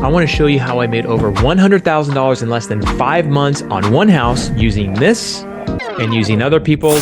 I want to show you how I made over $100,000 in less than 5 months on one house using this and using other people's.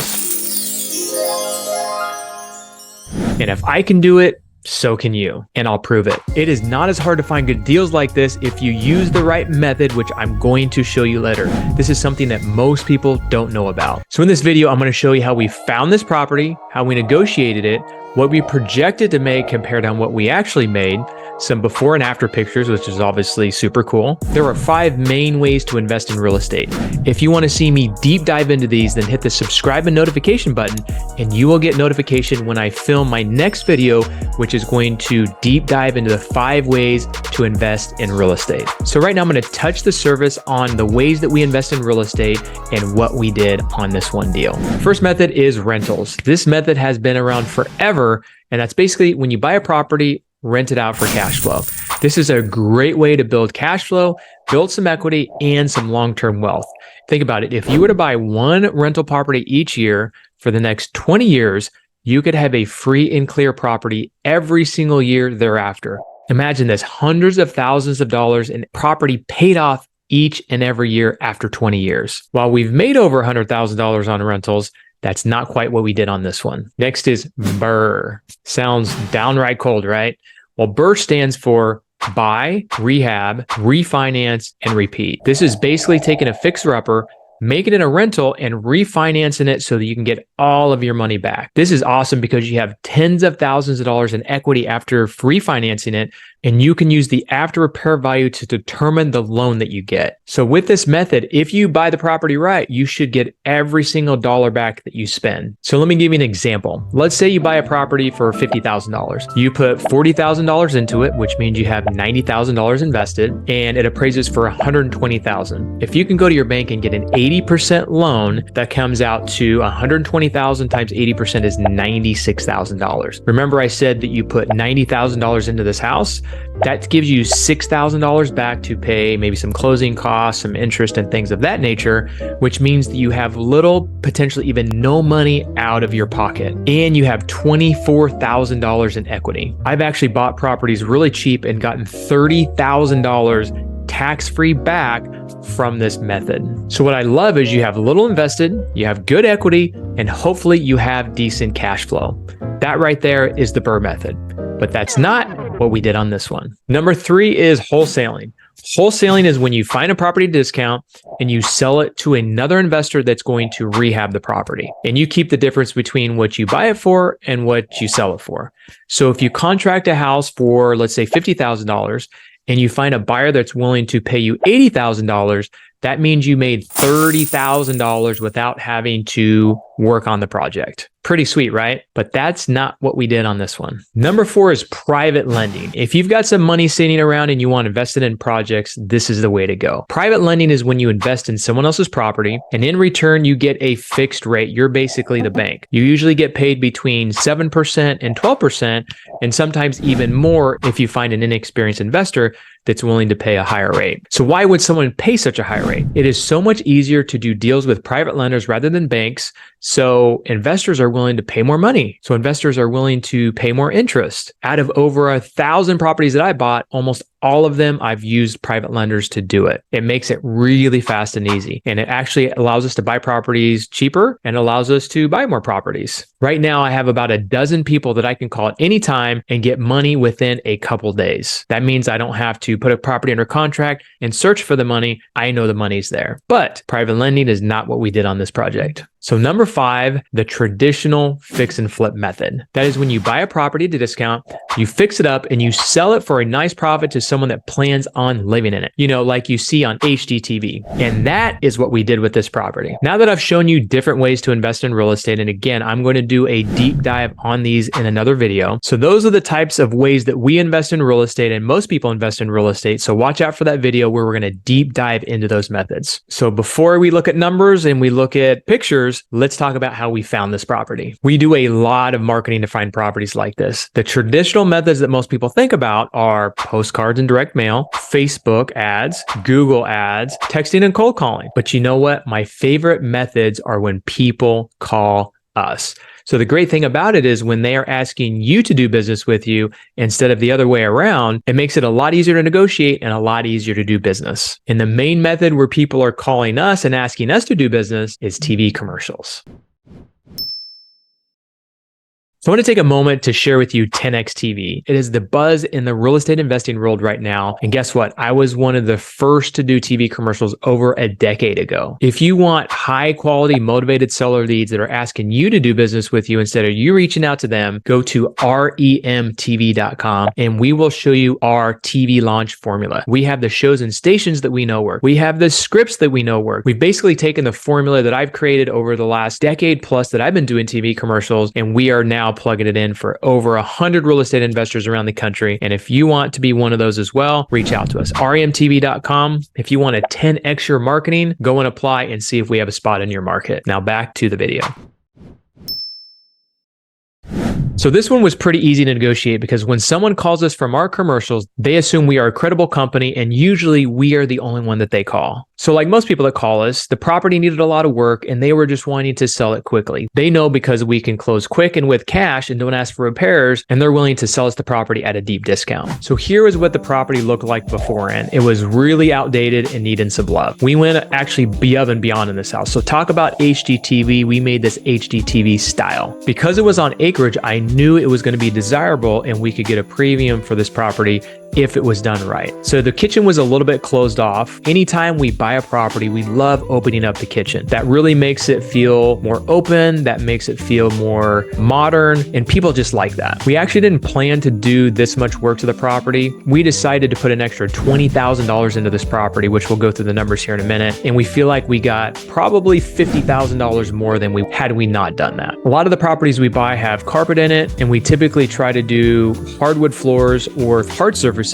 And if I can do it, so can you, and I'll prove it. It is not as hard to find good deals like this if you use the right method, which I'm going to show you later. This is something that most people don't know about. So in this video, I'm going to show you how we found this property, how we negotiated it, what we projected to make compared on what we actually made, some before and after pictures, which is obviously super cool. There are 5 main ways to invest in real estate. If you want to see me deep dive into these, then hit the subscribe and notification button, and you will get notification when I film my next video, which is going to deep dive into the 5 ways to invest in real estate. So right now I'm going to touch the surface on the ways that we invest in real estate and what we did on this one deal. First method is rentals. This method has been around forever, and that's basically when you buy a property, rent it out for cash flow. This is a great way to build cash flow, build some equity, and some long-term wealth. Think about it. If you were to buy one rental property each year for the next 20 years, you could have a free and clear property every single year thereafter. Imagine this, hundreds of thousands of dollars in property paid off each and every year after 20 years. While we've made over $100,000 on rentals, that's not quite what we did on this one. Next is BRRRR. Sounds downright cold, right? Well, BRRRR stands for buy, rehab, refinance, and repeat. This is basically taking a fixer-upper, making it a rental, and refinancing it so that you can get all of your money back. This is awesome because you have tens of thousands of dollars in equity after refinancing it, and you can use the after repair value to determine the loan that you get. So with this method, if you buy the property right, you should get every single dollar back that you spend. So let me give you an example. Let's say you buy a property for $50,000. You put $40,000 into it, which means you have $90,000 invested, and it appraises for $120,000. If you can go to your bank and get an 80% loan, that comes out to $120,000 times 80% is $96,000. Remember I said that you put $90,000 into this house? That gives you $6,000 back to pay maybe some closing costs, some interest and things of that nature, which means that you have little, potentially even no money out of your pocket, and you have $24,000 in equity. I've actually bought properties really cheap and gotten $30,000 tax-free back from this method. So what I love is you have little invested, you have good equity, and hopefully you have decent cash flow. That right there is the BRRRR method, but that's not what we did on this one. Number 3 is wholesaling. Wholesaling is when you find a property discount and you sell it to another investor that's going to rehab the property. And you keep the difference between what you buy it for and what you sell it for. So if you contract a house for, let's say, $50,000, and you find a buyer that's willing to pay you $80,000, that means you made $30,000 without having to work on the project. Pretty sweet, right? But that's not what we did on this one. Number 4 is private lending. If you've got some money sitting around and you want to invest it in projects, this is the way to go. Private lending is when you invest in someone else's property, and in return, you get a fixed rate. You're basically the bank. You usually get paid between 7% and 12%, and sometimes even more if you find an inexperienced investor that's willing to pay a higher rate. So why would someone pay such a high rate? It is so much easier to do deals with private lenders rather than banks. So investors are willing to pay more money. So investors are willing to pay more interest. Out of over 1,000 properties that I bought, almost all of them, I've used private lenders to do it. It makes it really fast and easy. And it actually allows us to buy properties cheaper and allows us to buy more properties. Right now, I have about a dozen people that I can call at any time and get money within a couple days. That means I don't have to put a property under contract and search for the money. I know the money's there. But private lending is not what we did on this project. So number 5, the traditional fix and flip method. That is when you buy a property at a discount, you fix it up and you sell it for a nice profit to someone that plans on living in it, you know, like you see on HGTV. And that is what we did with this property. Now that I've shown you different ways to invest in real estate, and again, I'm going to do a deep dive on these in another video. So those are the types of ways that we invest in real estate, and most people invest in real estate. So watch out for that video where we're going to deep dive into those methods. So before we look at numbers and we look at pictures, let's talk about how we found this property. We do a lot of marketing to find properties like this. The traditional methods that most people think about are postcards and direct mail, Facebook ads, Google ads, texting and cold calling. But you know what? My favorite methods are when people call us. So the great thing about it is when they are asking you to do business with you instead of the other way around, it makes it a lot easier to negotiate and a lot easier to do business. And the main method where people are calling us and asking us to do business is TV commercials. So I want to take a moment to share with you 10X TV. It is the buzz in the real estate investing world right now. And guess what? I was one of the first to do TV commercials over a decade ago. If you want high quality, motivated seller leads that are asking you to do business with you instead of you reaching out to them, go to remtv.com and we will show you our TV launch formula. We have the shows and stations that we know work. We have the scripts that we know work. We've basically taken the formula that I've created over the last decade plus that I've been doing TV commercials, and we are now plugging it in for over 100 real estate investors around the country. And if you want to be one of those as well, reach out to us. remtv.com. If you want a 10x your marketing, go and apply and see if we have a spot in your market. Now back to the video. So this one was pretty easy to negotiate because when someone calls us from our commercials, they assume we are a credible company and usually we are the only one that they call. So like most people that call us, the property needed a lot of work and they were just wanting to sell it quickly. They know because we can close quick and with cash and don't ask for repairs, and they're willing to sell us the property at a deep discount. So here is what the property looked like beforehand. It was really outdated and needing some love. We went actually above and beyond in this house. So talk about HGTV. We made this HGTV style. Because it was on acreage, I knew it was going to be desirable and we could get a premium for this property if it was done right. So the kitchen was a little bit closed off. Anytime we buy a property, we love opening up the kitchen. That really makes it feel more open. That makes it feel more modern, and people just like that. We actually didn't plan to do this much work to the property. We decided to put an extra $20,000 into this property, which we'll go through the numbers here in a minute. And we feel like we got probably $50,000 more than we had we not done that. A lot of the properties we buy have carpet in it, and we typically try to do hardwood floors or hard surfaces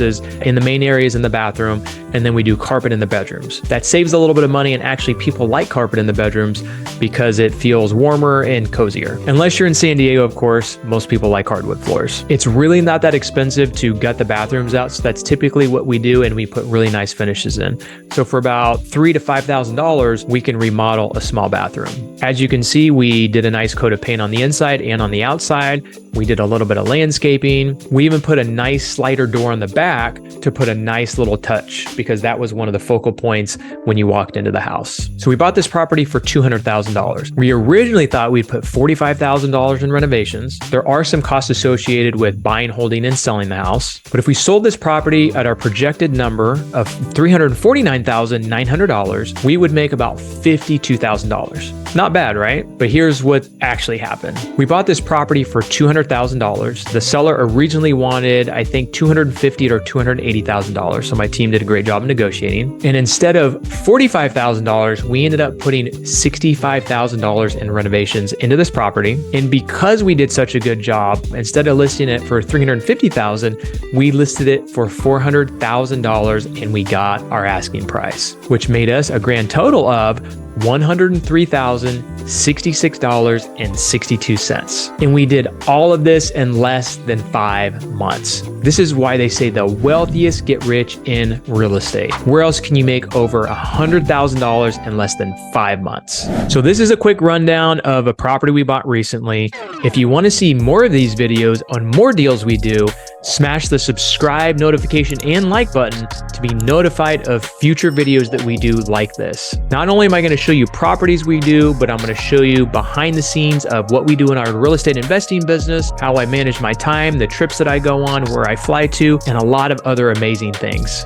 in the main areas in the bathroom, and then we do carpet in the bedrooms. That saves a little bit of money, and actually people like carpet in the bedrooms because it feels warmer and cozier. Unless you're in San Diego, of course, most people like hardwood floors. It's really not that expensive to gut the bathrooms out, so that's typically what we do, and we put really nice finishes in. So for about $3,000 to $5,000, we can remodel a small bathroom. As you can see, we did a nice coat of paint on the inside and on the outside. We did a little bit of landscaping. We even put a nice slider door on the back to put a nice little touch, because that was one of the focal points when you walked into the house. So we bought this property for $200,000. We originally thought we'd put $45,000 in renovations. There are some costs associated with buying, holding, and selling the house. But if we sold this property at our projected number of $349,900, we would make about $52,000. Not bad, right? But here's what actually happened. We bought this property for $200,000. The seller originally wanted, I think, $250,000 or $280,000. So my team did a great job of negotiating. And instead of $45,000, we ended up putting $65,000 in renovations into this property. And because we did such a good job, instead of listing it for $350,000, we listed it for $400,000 and we got our asking price, which made us a grand total of $103,066.62. And we did all of this in less than 5 months. This is why they say the wealthiest get rich in real estate. Where else can you make over $100,000 in less than 5 months? So this is a quick rundown of a property we bought recently. If you want to see more of these videos on more deals we do, smash the subscribe, notification, and like button to be notified of future videos that we do like this. Not only am I going to show you properties we do, but I'm going to show you behind the scenes of what we do in our real estate investing business, how I manage my time, the trips that I go on, where I fly to, and a lot of other amazing things.